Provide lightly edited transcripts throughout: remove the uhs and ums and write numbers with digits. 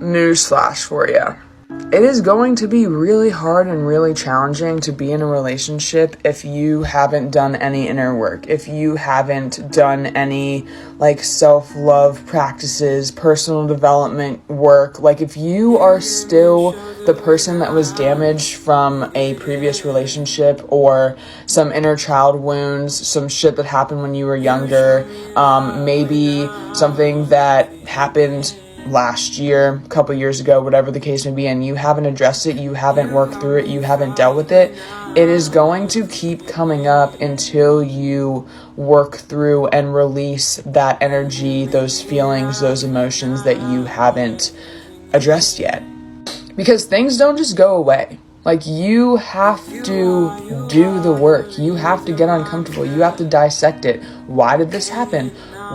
newsflash for you. It is going to be really hard and really challenging to be in a relationship if you haven't done any inner work, if you haven't done any like self-love practices, personal development work. Like if you are still the person that was damaged from a previous relationship or some inner child wounds, some shit that happened when you were younger, maybe something that happened last year, a couple years ago, whatever the case may be, and you haven't addressed it, you haven't worked through it, you haven't dealt with it, it is going to keep coming up until you work through and release that energy, those feelings, those emotions that you haven't addressed yet. Because things don't just go away. Like, you have to do the work. You have to get uncomfortable. You have to dissect it. Why did this happen?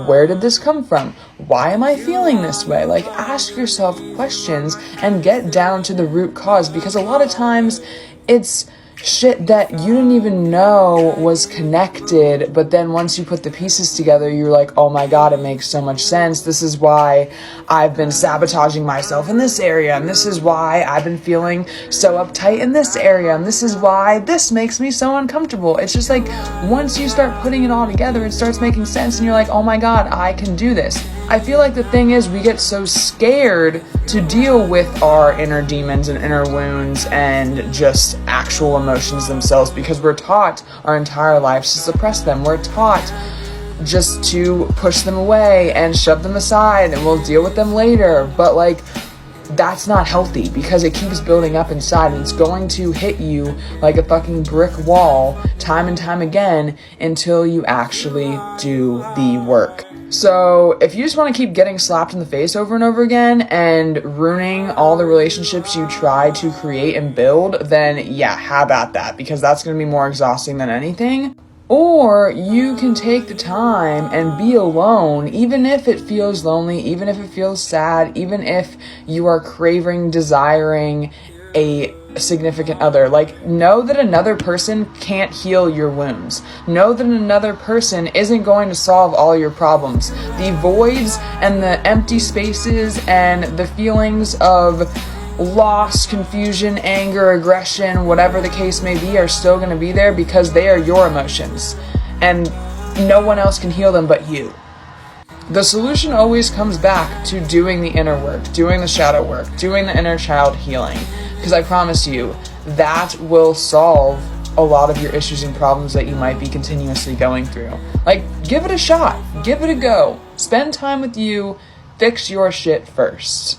Where did this come from? Why am I feeling this way? Like, ask yourself questions and get down to the root cause, because a lot of times it's shit that you didn't even know was connected, but then once you put the pieces together, you're like, oh my god, it makes so much sense. This is why I've been sabotaging myself in this area, and this is why I've been feeling so uptight in this area, and this is why this makes me so uncomfortable. It's just like, once you start putting it all together, it starts making sense, and you're like, oh my god, I can do this. I feel like the thing is, we get so scared to deal with our inner demons and inner wounds and just actual emotions themselves, because we're taught our entire lives to suppress them. We're taught just to push them away and shove them aside, and we'll deal with them later. But like, that's not healthy, because it keeps building up inside, and it's going to hit you like a fucking brick wall time and time again until you actually do the work. So if you just want to keep getting slapped in the face over and over again and ruining all the relationships you try to create and build, then yeah, how about that? Because that's going to be more exhausting than anything. Or you can take the time and be alone, even if it feels lonely, even if it feels sad, even if you are craving, desiring a significant other. Like, know that another person can't heal your wounds. Know that another person isn't going to solve all your problems. The voids and the empty spaces and the feelings of loss, confusion, anger, aggression, whatever the case may be, are still going to be there, because they are your emotions, and no one else can heal them but you. The solution always comes back to doing the inner work, doing the shadow work, doing the inner child healing, because I promise you, that will solve a lot of your issues and problems that you might be continuously going through. Like, give it a shot, give it a go, spend time with you, fix your shit first.